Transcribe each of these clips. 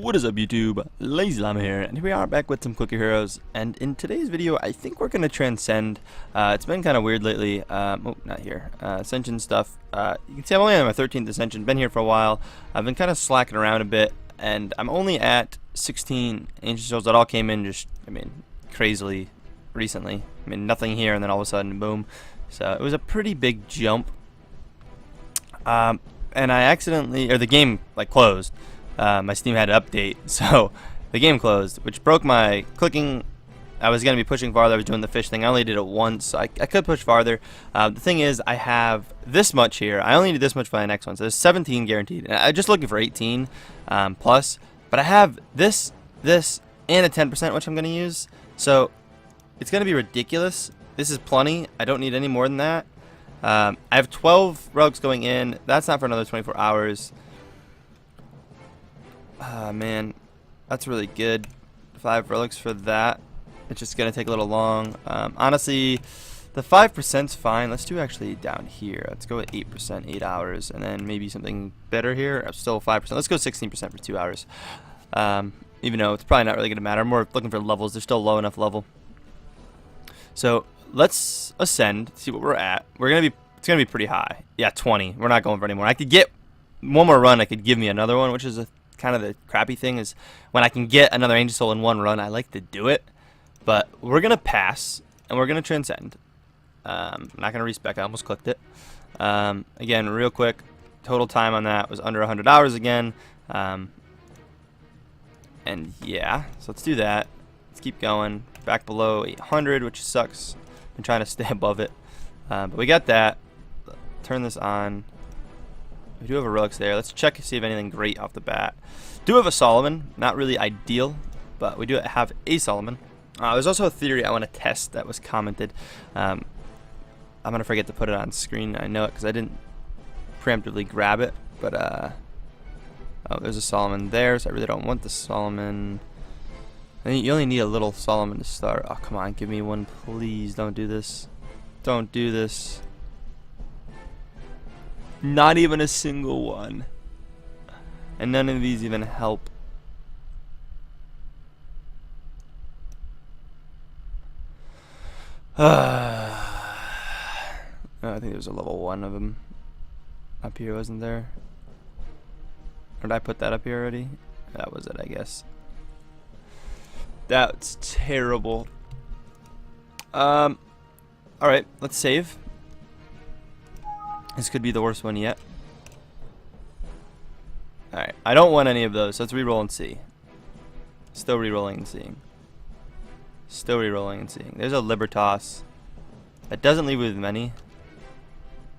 What is up, YouTube? LazeeLlama here, and here we are back with some Clicker Heroes. And in today's video, I think we're gonna transcend. It's been kind of weird lately. Oh, not here. Ascension stuff. You can see I'm only on my 13th Ascension. Been here for a while. I've been kind of slacking around a bit, and I'm only at 16 Ancient Souls. That all came in just, crazily recently. Nothing here, and then all of a sudden, boom. So it was a pretty big jump. And I accidentally, or the game closed. My Steam had to update, so the game closed, which broke my clicking. I was going to be pushing farther. I was doing the fish thing. I only did it once, so I could push farther. The thing is, I have this much here. I only need this much for the next one, so there's 17 guaranteed. And I'm just looking for 18 plus, but I have this, and a 10%, which I'm going to use. So it's going to be ridiculous. This is plenty. I don't need any more than that. I have 12 relics going in. That's not for another 24 hours. Man, that's really good. 5 relics for that. It's just gonna take a little long. Honestly, the 5%'s fine. Let's do actually down here. Let's go with 8%, 8 hours, and then maybe something better here. Still 5%. Let's go 16% for 2 hours. Even though it's probably not really gonna matter. I'm more looking for levels. They're still low enough level. So let's ascend. See what we're at. It's gonna be pretty high. Yeah, 20. We're not going for any more. I could get one more run. I could give me another one, which is kind of the crappy thing is when I can get another Angel Soul in one run, I like to do it. But we're gonna pass and we're gonna transcend. I'm not gonna respec. I almost clicked it. Again, real quick, total time on that was under 100 hours again. And yeah, so let's do that. Let's keep going. Back below 800, which sucks. I'm trying to stay above it, but we got that. Turn this on. We do have a relics there. Let's check to see if anything great off the bat. Do have a Solomon. Not really ideal, but we do have a Solomon. There's also a theory I want to test that was commented. I'm going to forget to put it on screen. I know it because I didn't preemptively grab it. But, oh, there's a Solomon there, so I really don't want the Solomon. I think you only need a little Solomon to start. Oh, come on. Give me one, please. Don't do this. Don't do this. Not even a single one. And none of these even help. Oh, I think there's a level 1 of them up here, wasn't there? Or did I put that up here already? That was it, I guess. That's terrible. Alright, let's save. This could be the worst one yet. Alright, I don't want any of those, so let's reroll and see. Still rerolling and seeing. Still rerolling and seeing. There's a Libertas. That doesn't leave with many.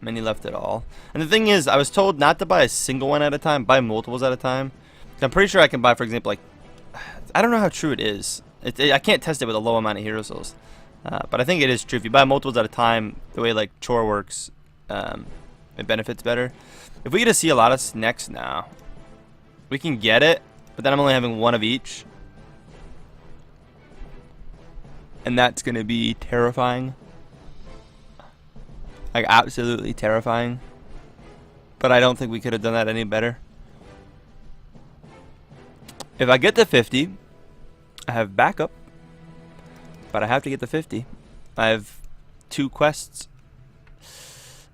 Many left at all. And the thing is, I was told not to buy a single one at a time, buy multiples at a time. I'm pretty sure I can buy, for example, I don't know how true it is. I can't test it with a low amount of hero souls. But I think it is true. If you buy multiples at a time, the way Chore works, it benefits better. If we get to see a lot of snacks now, we can get it, but then I'm only having one of each. And that's going to be terrifying. Absolutely terrifying. But I don't think we could have done that any better. If I get to 50, I have backup. But I have to get to 50. I have 2 quests.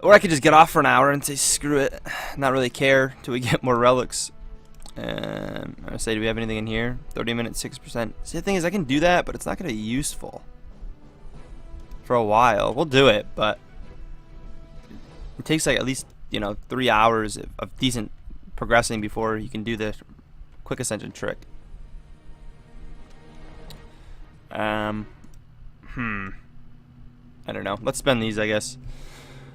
Or I could just get off for an hour and say screw it, not really care till we get more relics. I'm gonna say, do we have anything in here? 30 minutes, 6%. See, the thing is, I can do that, but it's not gonna be useful for a while. We'll do it, but it takes at least 3 hours of decent progressing before you can do the quick ascension trick. I don't know. Let's spend these, I guess.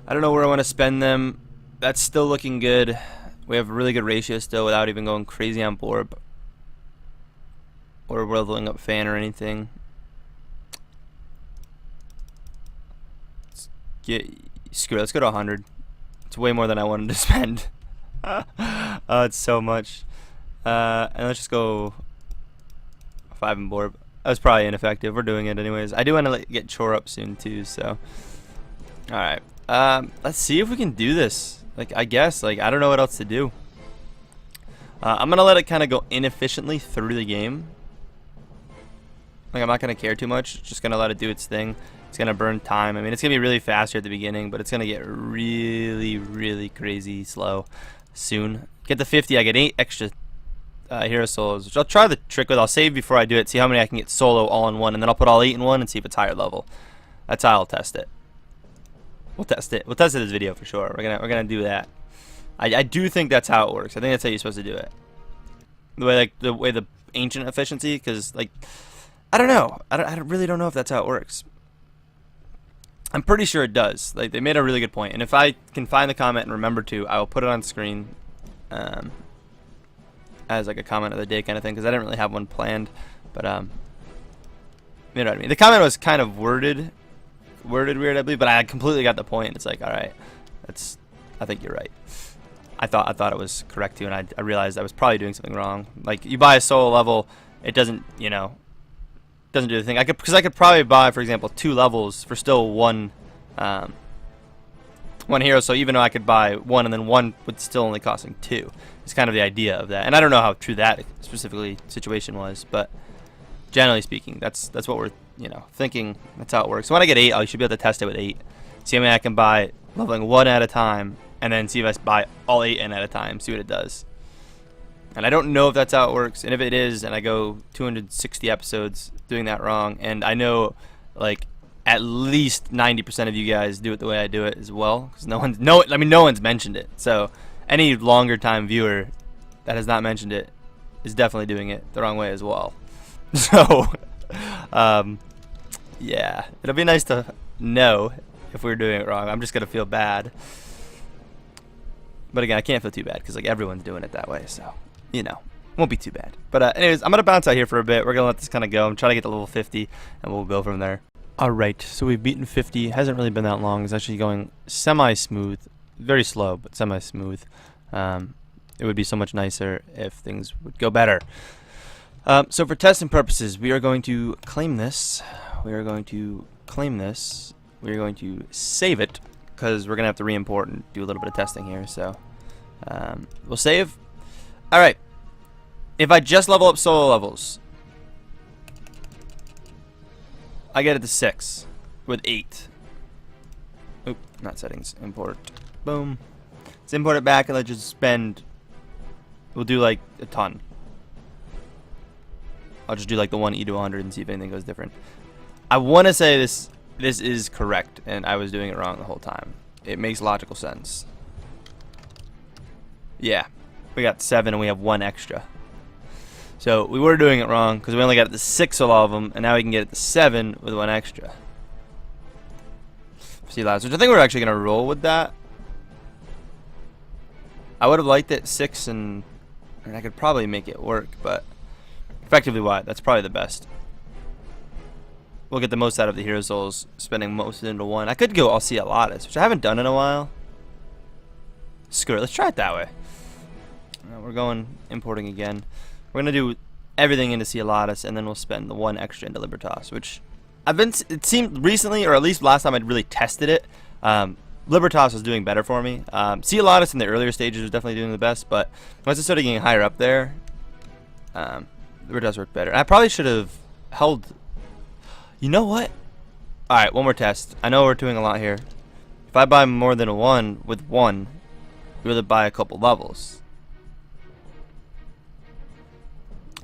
I don't know where I want to spend them. That's still looking good. We have a really good ratio still without even going crazy on Borb. Or leveling up Fan or anything. Screw it. Let's go to 100. It's way more than I wanted to spend. Oh, it's so much. And let's just go 5 in Borb. That was probably ineffective. We're doing it anyways. I do want to get Chore up soon too, so. Alright. Let's see if we can do this. I guess. I don't know what else to do. I'm gonna let it kind of go inefficiently through the game. Like, I'm not gonna care too much. Just gonna let it do its thing. It's gonna burn time. I mean, it's gonna be really fast here at the beginning, but it's gonna get really, really crazy slow soon. Get to 50, I get 8 extra hero souls, which I'll try the trick with. I'll save before I do it, see how many I can get solo all in one, and then I'll put all 8 in one and see if it's higher level. That's how I'll test it. We'll test it. We'll test it this video for sure. We're gonna do that. I do think that's how it works. I think that's how you're supposed to do it. The way the ancient efficiency, because like I don't know. I really don't know if that's how it works. I'm pretty sure it does. Like, they made a really good point, and if I can find the comment and remember to, I will put it on screen as like a comment of the day kind of thing, because I didn't really have one planned, but you know what I mean. The comment was kind of worded weird, I believe, but I completely got the point. It's like, all right, I think you're right. I thought it was correct too, and I realized I was probably doing something wrong. Like, you buy a solo level, it doesn't, you know, doesn't do the thing. I could probably buy, for example, 2 levels for still one hero. So even though I could buy 1 and then 1 would still only costing 2. It's kind of the idea of that. And I don't know how true that specifically situation was, but generally speaking, that's what we're, you know, thinking. That's how it works. So when I get 8, I should be able to test it with 8. See how many I can buy leveling 1 at a time, and then see if I buy all 8 in at a time. See what it does. And I don't know if that's how it works. And if it is, and I go 260 episodes doing that wrong, and I know like at least 90% of you guys do it the way I do it as well, because no one's mentioned it. So any longer time viewer that has not mentioned it is definitely doing it the wrong way as well. So yeah, it'll be nice to know if we're doing it wrong. I'm just gonna feel bad, but again, I can't feel too bad because like everyone's doing it that way, so you know, won't be too bad. But anyways, I'm gonna bounce out here for a bit. We're gonna let this kind of go. I'm trying to get to level 50, and we'll go from there. Alright, so we've beaten 50. Hasn't really been that long. It's actually going semi-smooth. Very slow, but semi-smooth. It would be so much nicer if things would go better. So for testing purposes, we are going to claim this. We are going to save it, because we're going to have to re-import and do a little bit of testing here. So we'll save. Alright. If I just level up solo levels, I get it to 6 with 8. Oop, not settings. Import. Boom. Let's import it back and let's just spend. We'll do like a ton. I'll just do like the 1 E to 100 and see if anything goes different. I want to say this is correct, and I was doing it wrong the whole time. It makes logical sense. Yeah, we got 7 and we have 1 extra. So we were doing it wrong because we only got it to 6 of all of them, and now we can get it to 7 with 1 extra. See, which I think we're actually gonna roll with that. I would have liked it 6, and I could probably make it work, but effectively, that's probably the best. We'll get the most out of the hero souls, spending most into 1. I could go LazeeLlama, which I haven't done in a while. Screw it, let's try it that way. We're going importing again. We're gonna do everything into LazeeLlama, and then we'll spend the 1 extra into Libertas, which it seemed recently, or at least last time I'd really tested it, Libertas was doing better for me. LazeeLlama in the earlier stages was definitely doing the best, but once it started getting higher up there, Libertas worked better. And I probably should have held. You know what? All right, one more test. I know we're doing a lot here. If I buy more than 1 with 1, you would buy a couple levels.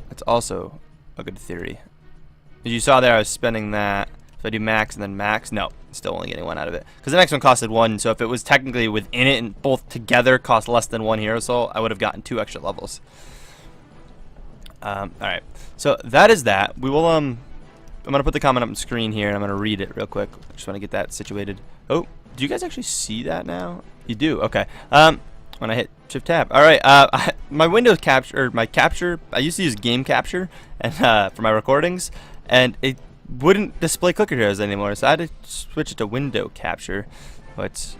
That's also a good theory. As you saw there, I was spending that. If I do max and then max, no, still only getting 1 out of it. Because the next one costed 1, so if it was technically within it and both together cost less than 1 hero soul, I would have gotten 2 extra levels. Alright, so that is that. We will, I'm going to put the comment up on the screen here, and I'm going to read it real quick. I just want to get that situated. Oh, do you guys actually see that now? You do, okay. When I hit Shift Tab. Alright, my Windows capture, my capture, I used to use game capture and for my recordings, and it wouldn't display clicker heroes anymore, so I had to switch it to window capture, but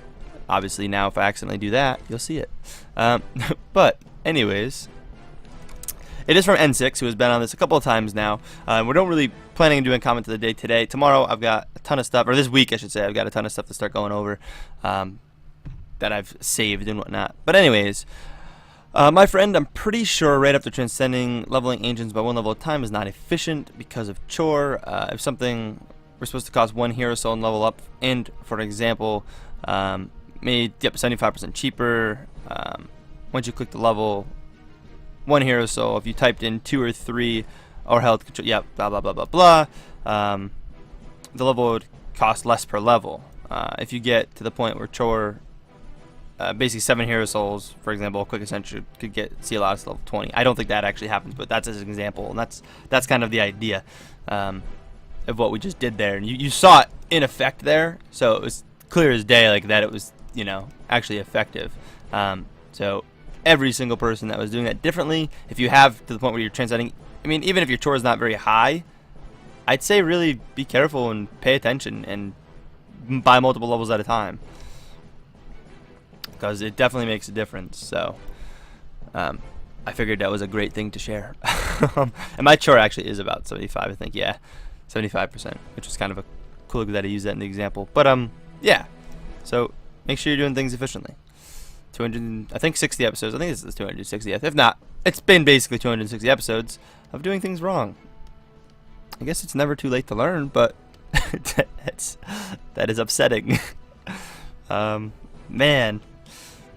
obviously now if I accidentally do that, you'll see it. But anyways, it is from N6, who has been on this a couple of times now. We don't really planning on doing comment of the day today. Tomorrow I've got a ton of stuff, or this week I should say, I've got a ton of stuff to start going over that I've saved and whatnot. But anyways, My friend, I'm pretty sure right after transcending, leveling ancients by 1 level at a time is not efficient because of chore. If something we're supposed to cost 1 hero soul and level up, and for example, made 75% cheaper. Once you click the level, 1 hero soul. If you typed in 2 or 3 or health control, blah blah blah blah blah. The level would cost less per level. If you get to the point where chore, basically 7 hero souls, for example, quick ascension could get CLOS level 20. I don't think that actually happens, but that's as an example, and that's kind of the idea of what we just did there. And you saw it in effect there, so it was clear as day, like that it was, you know, actually effective. So every single person that was doing that differently, if you have to the point where you're transcending, I mean, even if your chore is not very high, I'd say really be careful and pay attention and buy multiple levels at a time, because it definitely makes a difference. So I figured that was a great thing to share. And my chore actually is about 75, I think. Yeah, 75%, which is kind of a cool that I use that in the example. But yeah, so make sure you're doing things efficiently. 200, I think 60 episodes. I think this is the 260th. If not, it's been basically 260 episodes of doing things wrong. I guess it's never too late to learn, but that is upsetting. Man.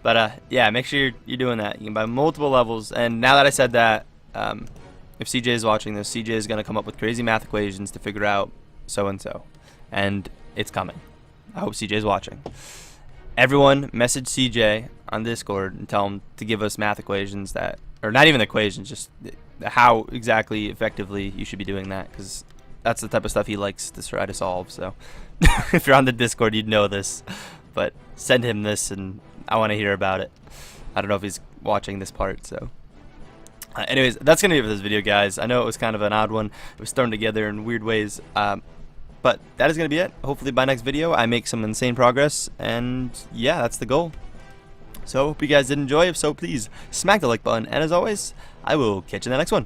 But yeah, make sure you're doing that. You can buy multiple levels. And now that I said that, if CJ is watching this, CJ is going to come up with crazy math equations to figure out so-and-so. And it's coming. I hope CJ is watching. Everyone message CJ on Discord and tell him to give us math equations that, or not even equations, just how exactly effectively you should be doing that, because that's the type of stuff he likes to try to solve. So if you're on the Discord, you'd know this. But send him this, and I want to hear about it. I don't know if he's watching this part, so. Anyways, that's going to be it for this video, guys. I know it was kind of an odd one. It was thrown together in weird ways. But that is going to be it. Hopefully by next video, I make some insane progress. And yeah, that's the goal. So hope you guys did enjoy. If so, please smack the like button. And as always, I will catch you in the next one.